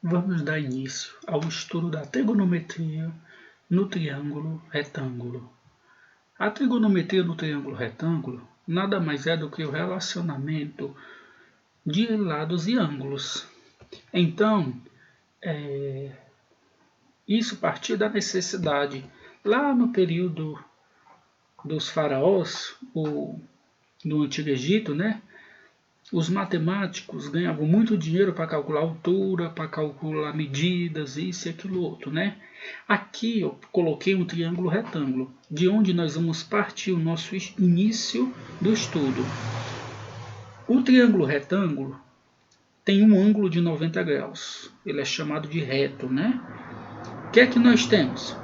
Vamos dar início ao estudo da trigonometria no triângulo retângulo. A trigonometria no triângulo retângulo nada mais é do que o relacionamento de lados e ângulos. Então, isso partiu da necessidade, lá no período dos faraós, no Antigo Egito, né? Os matemáticos ganhavam muito dinheiro para calcular altura, para calcular medidas, isso e aquilo outro, né? Aqui eu coloquei um triângulo retângulo, de onde nós vamos partir o nosso início do estudo. O triângulo retângulo tem um ângulo de 90 graus, ele é chamado de reto, né? O que é que nós temos?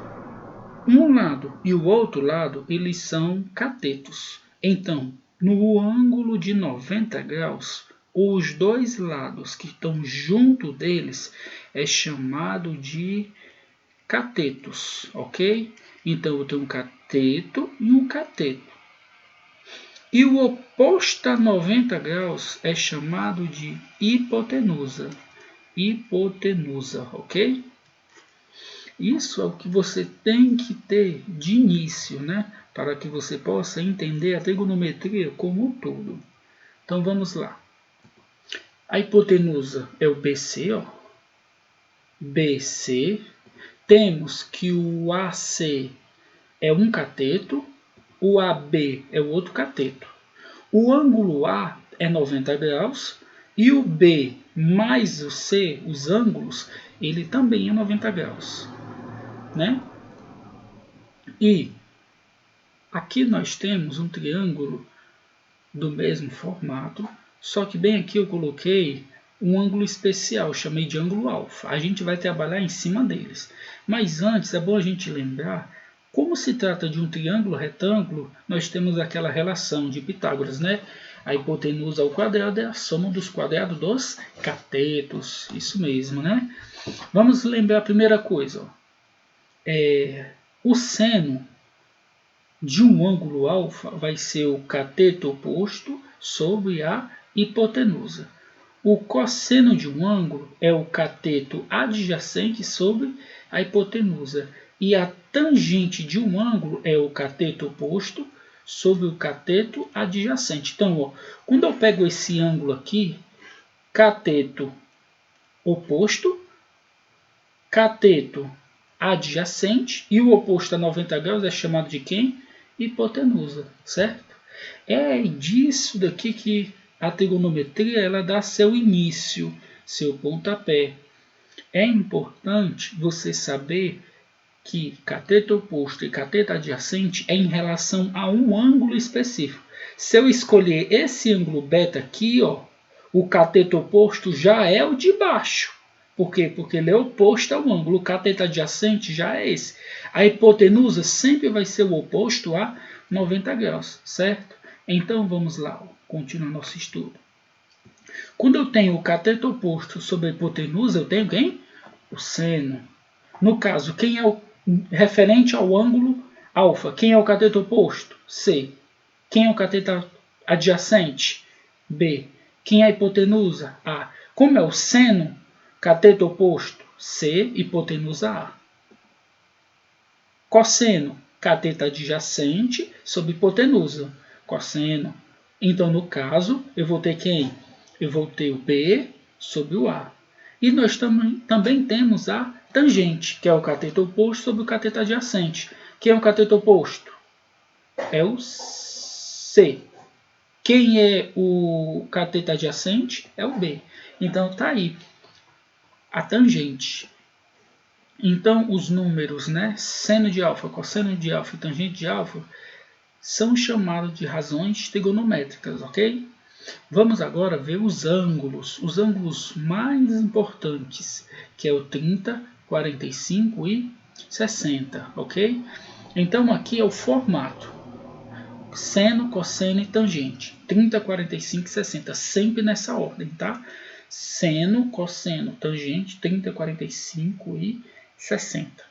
Um lado e o outro lado, eles são catetos. Então, no ângulo de 90 graus, os dois lados que estão junto deles é chamado de catetos, ok? Então, eu tenho um cateto e um cateto. E o oposto a 90 graus é chamado de hipotenusa. Hipotenusa, ok? Isso é o que você tem que ter de início, né? Para que você possa entender a trigonometria como um todo. Então vamos lá. A hipotenusa é o BC, ó. BC. Temos que o AC é um cateto, o AB é o outro cateto. O ângulo A é 90 graus e o B mais o C, os ângulos, ele também é 90 graus. Né? E aqui nós temos um triângulo do mesmo formato, só que bem aqui eu coloquei um ângulo especial, chamei de ângulo alfa. A gente vai trabalhar em cima deles. Mas antes é bom a gente lembrar, como se trata de um triângulo retângulo, nós temos aquela relação de Pitágoras, né? A hipotenusa ao quadrado é a soma dos quadrados dos catetos. Isso mesmo, né? Vamos lembrar a primeira coisa, ó. O seno de um ângulo alfa vai ser o cateto oposto sobre a hipotenusa. O cosseno de um ângulo é o cateto adjacente sobre a hipotenusa. E a tangente de um ângulo é o cateto oposto sobre o cateto adjacente. Então, ó, quando eu pego esse ângulo aqui, cateto oposto, cateto adjacente, e o oposto a 90 graus é chamado de quem? Hipotenusa, certo? É disso daqui que a trigonometria ela dá seu início, seu pontapé. É importante você saber que cateto oposto e cateto adjacente é em relação a um ângulo específico. Se eu escolher esse ângulo beta aqui, ó, o cateto oposto já é o de baixo. Por quê? Porque ele é oposto ao ângulo. O cateto adjacente já é esse. A hipotenusa sempre vai ser o oposto a 90 graus, certo? Então vamos lá, continuar nosso estudo. Quando eu tenho o cateto oposto sobre a hipotenusa, eu tenho quem? O seno. No caso, quem é o referente ao ângulo alfa? Quem é o cateto oposto? C. Quem é o cateto adjacente? B. Quem é a hipotenusa? A. Como é o seno? Cateto oposto, C, hipotenusa A. Cosseno, cateto adjacente sobre hipotenusa. Cosseno. Então, no caso, eu vou ter quem? Eu vou ter o B sobre o A. E nós também temos a tangente, que é o cateto oposto sobre o cateto adjacente. Quem é o cateto oposto? É o C. Quem é o cateto adjacente? É o B. Então, tá aí a tangente. Então, os números, né, seno de alfa, cosseno de alfa e tangente de alfa, são chamados de razões trigonométricas, ok? Vamos agora ver os ângulos mais importantes, que é o 30, 45 e 60, ok? Então, aqui é o formato. Seno, cosseno e tangente. 30, 45 e 60, sempre nessa ordem, tá? Seno, cosseno, tangente, 30, 45 e 60.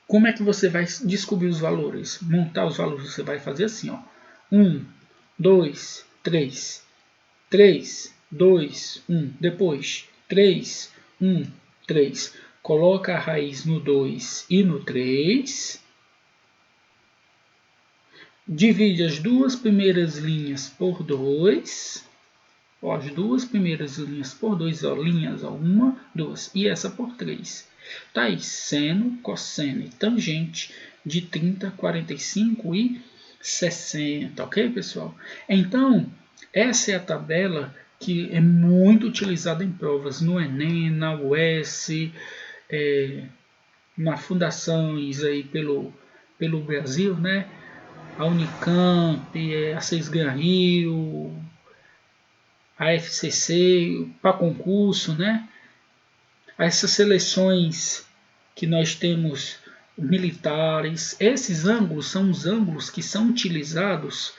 Como é que você vai descobrir os valores? Montar os valores, você vai fazer assim, ó. 1, 2, 3, 3, 2, 1. Depois, 3, 1, 3. Coloca a raiz no 2 e no 3. Divide as duas primeiras linhas por 2. Ó, as duas primeiras linhas por 2, ó, linhas, ó, 1, 2, e essa por 3. Tá aí, seno, cosseno e tangente de 30, 45 e 60, ok, pessoal? Então, essa é a tabela que é muito utilizada em provas no Enem, na UES, na fundações aí pelo Brasil, né? A Unicamp, a Seis Gran Rio, a FCC, para concurso, né? Essas seleções que nós temos militares, esses ângulos são os ângulos que são utilizados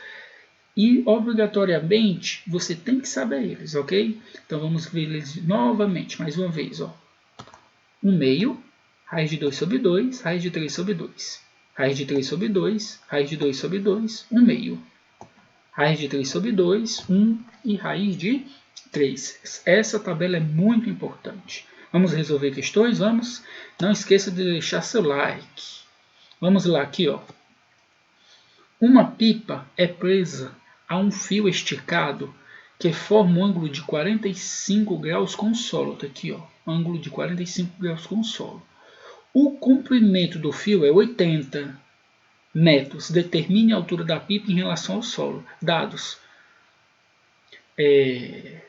e obrigatoriamente você tem que saber eles, ok? Então vamos ver eles novamente, mais uma vez, ó. 1 meio, raiz de 2 sobre 2, raiz de 3 sobre 2. Raiz de 3 sobre 2, raiz de 2 sobre 2, 1 meio. Raiz de 3 sobre 2, 1 e raiz de 3. Essa tabela é muito importante. Vamos resolver questões? Vamos. Não esqueça de deixar seu like. Vamos lá aqui, ó. Uma pipa é presa a um fio esticado que forma um ângulo de 45 graus com o solo. Tá aqui, ó. Ângulo de 45 graus com o solo. O comprimento do fio é 80 metros. Determine a altura da pipa em relação ao solo. Dados.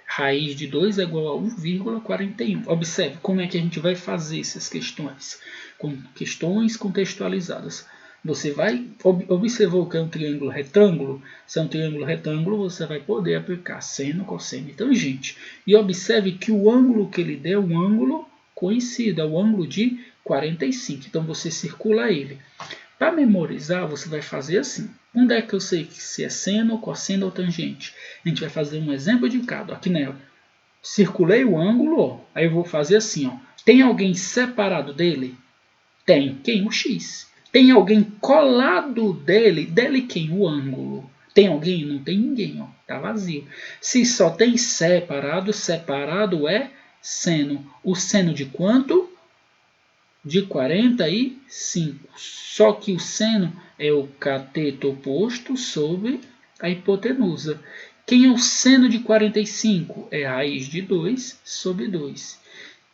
Raiz de 2 é igual a 1,41. Observe como é que a gente vai fazer essas questões. Com questões contextualizadas. Você vai observar que é um triângulo retângulo. Se é um triângulo retângulo, você vai poder aplicar seno, cosseno e tangente. E observe que o ângulo que ele deu é um ângulo conhecido, é o ângulo de 45. Então você circula ele. Para memorizar, você vai fazer assim. Onde é que eu sei se é seno, cosseno ou tangente? A gente vai fazer um exemplo de cada. Aqui, né? Circulei o ângulo, ó. Aí eu vou fazer assim, ó. Tem alguém separado dele? Tem. Quem? O X. Tem alguém colado dele? Dele quem? O ângulo. Tem alguém? Não tem ninguém, ó. Tá vazio. Se só tem separado, separado é seno. O seno de quanto? De 45. Só que o seno é o cateto oposto sobre a hipotenusa. Quem é o seno de 45? É a raiz de 2 sobre 2.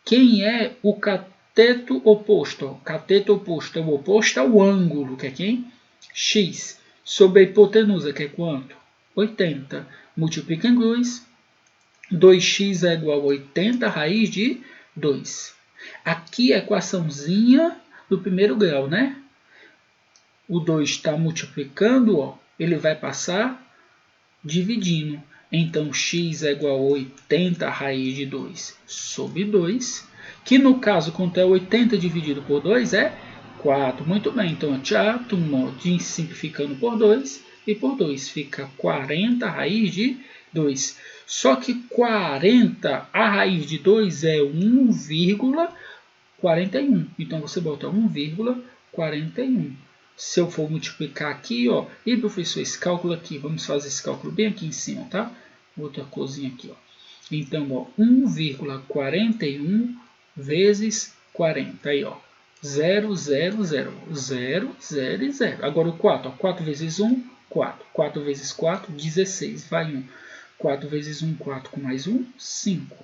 Quem é o cateto oposto? O cateto oposto é o oposto ao ângulo, que é quem? X. Sobre a hipotenusa, que é quanto? 80. Multiplica em 2. 2x é igual a 80, raiz de 2. Aqui é a equaçãozinha do primeiro grau, né? O 2 está multiplicando, ó, ele vai passar dividindo. Então, x é igual a 80 raiz de 2 sobre 2, que no caso, quanto é 80 dividido por 2 é 4. Muito bem, então, teatro, simplificando por 2, e por 2 fica 40 raiz de 2. Só que 40, a raiz de 2 é 1,41. Então, você bota 1,41. Se eu for multiplicar aqui, ó, e professor, esse cálculo aqui, vamos fazer esse cálculo bem aqui em cima, tá? Outra corzinha aqui, ó. Então, ó, 1,41 vezes 40, aí, ó, 0, 0, 0, 0, 0 e 0. Agora o 4, ó, 4 vezes 1, 4. 4 vezes 4, 16, vai 1. 4 vezes 1, 4 com mais 1, 5.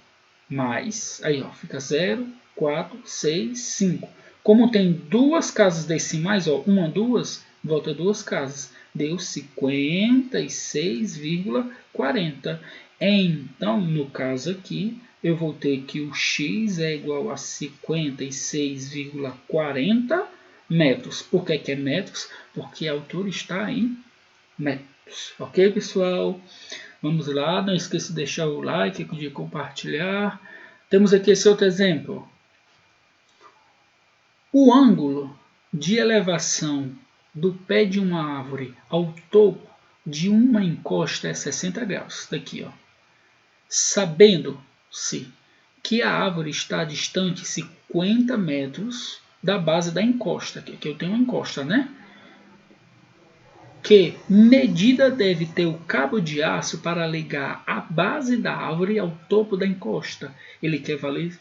Mais, aí, ó, fica 0, 4, 6, 5. Como tem duas casas decimais, ó, 1, 2, volta duas casas. Deu 56,40. Então, no caso aqui, eu vou ter que o x é igual a 56,40 metros. Por que é metros? Porque a altura está em metros. Ok, pessoal? Vamos lá, não esqueça de deixar o like, de compartilhar. Temos aqui esse outro exemplo. O ângulo de elevação do pé de uma árvore ao topo de uma encosta é 60 graus. Daqui, ó. Sabendo-se que a árvore está distante 50 metros da base da encosta. Aqui eu tenho uma encosta, né? que medida deve ter o cabo de aço para ligar a base da árvore ao topo da encosta? Ele quer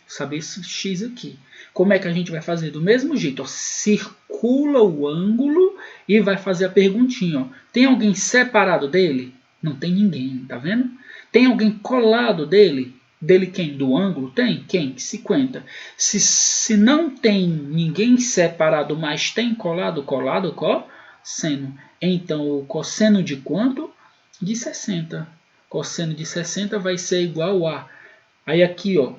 saber esse x aqui. Como é que a gente vai fazer? Do mesmo jeito, ó, circula o ângulo e vai fazer a perguntinha. Ó. Tem alguém separado dele? Não tem ninguém, tá vendo? Tem alguém colado dele? Dele quem? Do ângulo? Tem? Quem? 50. Se não tem ninguém separado, mas tem colado, cosseno. Então, o cosseno de quanto? De 60. Cosseno de 60 vai ser igual a... Aí aqui, ó,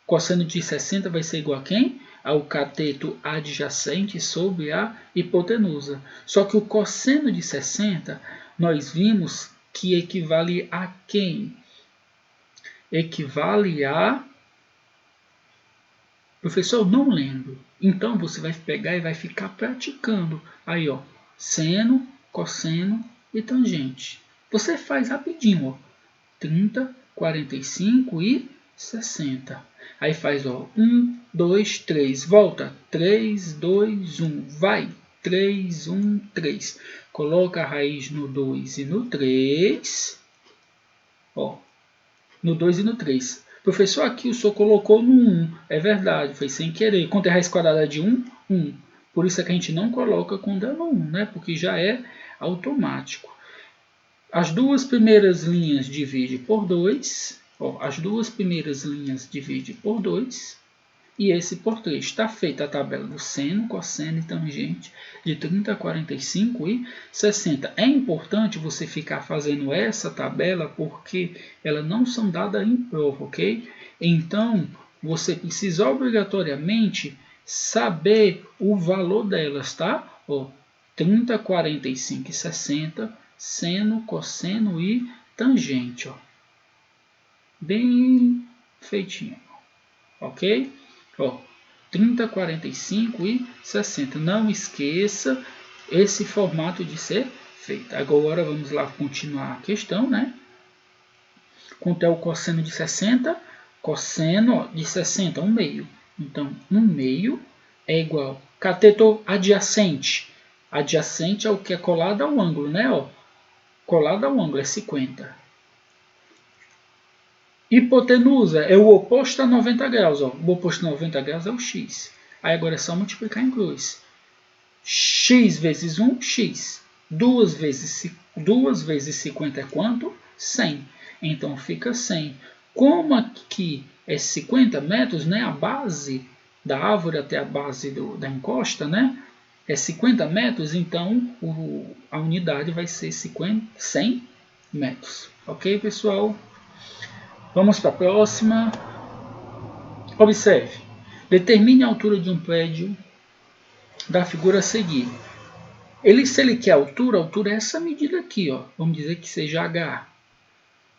cosseno de 60 vai ser igual a quem? Ao cateto adjacente sobre a hipotenusa. Só que o cosseno de 60, nós vimos que equivale a quem? Equivale a... Professor, não lembro. Então, você vai pegar e vai ficar praticando. Aí, ó, seno, cosseno e tangente. Você faz rapidinho, ó. 30, 45 e 60. Aí faz, ó, 1, 2, 3, volta. 3, 2, 1, vai. 3, 1, 3. Coloca a raiz no 2 e no 3. Ó, no 2 e no 3. Professor, aqui o senhor colocou no 1. É verdade, foi sem querer. Quanto é a raiz quadrada de 1? 1. Por isso é que a gente não coloca quando é no 1, né? Porque já é automático. As duas primeiras linhas divide por 2. Ó, as duas primeiras linhas divide por 2. E esse por 3. Está feita a tabela do seno, cosseno e tangente de 30, 45 e 60. É importante você ficar fazendo essa tabela porque elas não são dadas em prova, ok? Então, você precisa obrigatoriamente saber o valor delas, tá? Ó, 30, 45 e 60, seno, cosseno e tangente, ó. Bem feitinho, ok? Ó, 30, 45 e 60. Não esqueça esse formato de ser feito. Agora vamos lá continuar a questão, né? Quanto é o cosseno de 60? Cosseno de 60, 1 meio. Então, 1 meio é igual. Cateto adjacente. Adjacente é o que é colado ao ângulo, né? Ó, colado ao ângulo é 50. Hipotenusa é o oposto a 90 graus. Ó. O oposto a 90 graus é o x. Aí agora é só multiplicar em cruz. X vezes 1, x. 2 vezes 50 é quanto? 100. Então fica 100. Como aqui é 50 metros, né, a base da árvore até a base da encosta, né, é 50 metros, então a unidade vai ser 100 metros. Ok, pessoal? Vamos para a próxima. Observe. Determine a altura de um prédio da figura a seguir. Se ele quer a altura é essa medida aqui. Ó. Vamos dizer que seja H.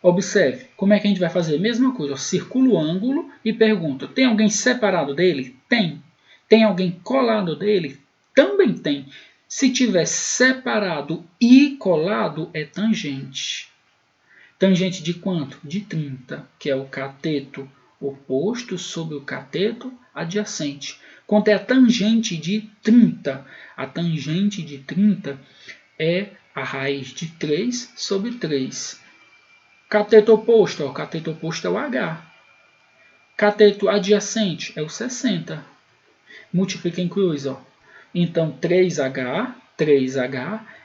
Observe. Como é que a gente vai fazer? Mesma coisa. Ó. Circula o ângulo e pergunta. Tem alguém separado dele? Tem. Tem alguém colado dele? Também tem. Se tiver separado e colado, é tangente. Tangente de quanto? De 30, que é o cateto oposto sobre o cateto adjacente. Quanto é a tangente de 30? A tangente de 30 é a raiz de 3 sobre 3. Cateto oposto, ó, o cateto oposto é o H. Cateto adjacente é o 60. Multiplica em cruz, ó. Então 3H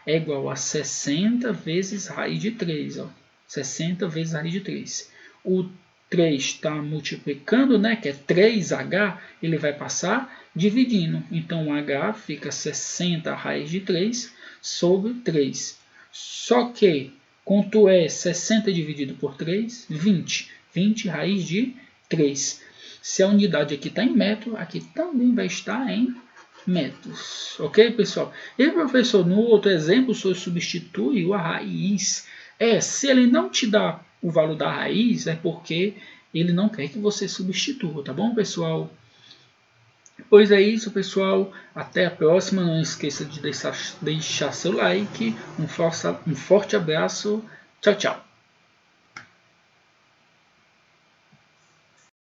é igual a 60 vezes raiz de 3, ó. 60 vezes a raiz de 3. O 3 está multiplicando, né, que é 3H, ele vai passar dividindo. Então, H fica 60 raiz de 3 sobre 3. Só que, quanto é 60 dividido por 3? 20. 20 raiz de 3. Se a unidade aqui está em metro, aqui também vai estar em metros. Ok, pessoal? E, professor, no outro exemplo, o senhor substitui a raiz. Se ele não te dá o valor da raiz, é porque ele não quer que você substitua, tá bom, pessoal? Pois é isso, pessoal. Até a próxima. Não esqueça de deixar seu like. Um forte abraço. Tchau, tchau.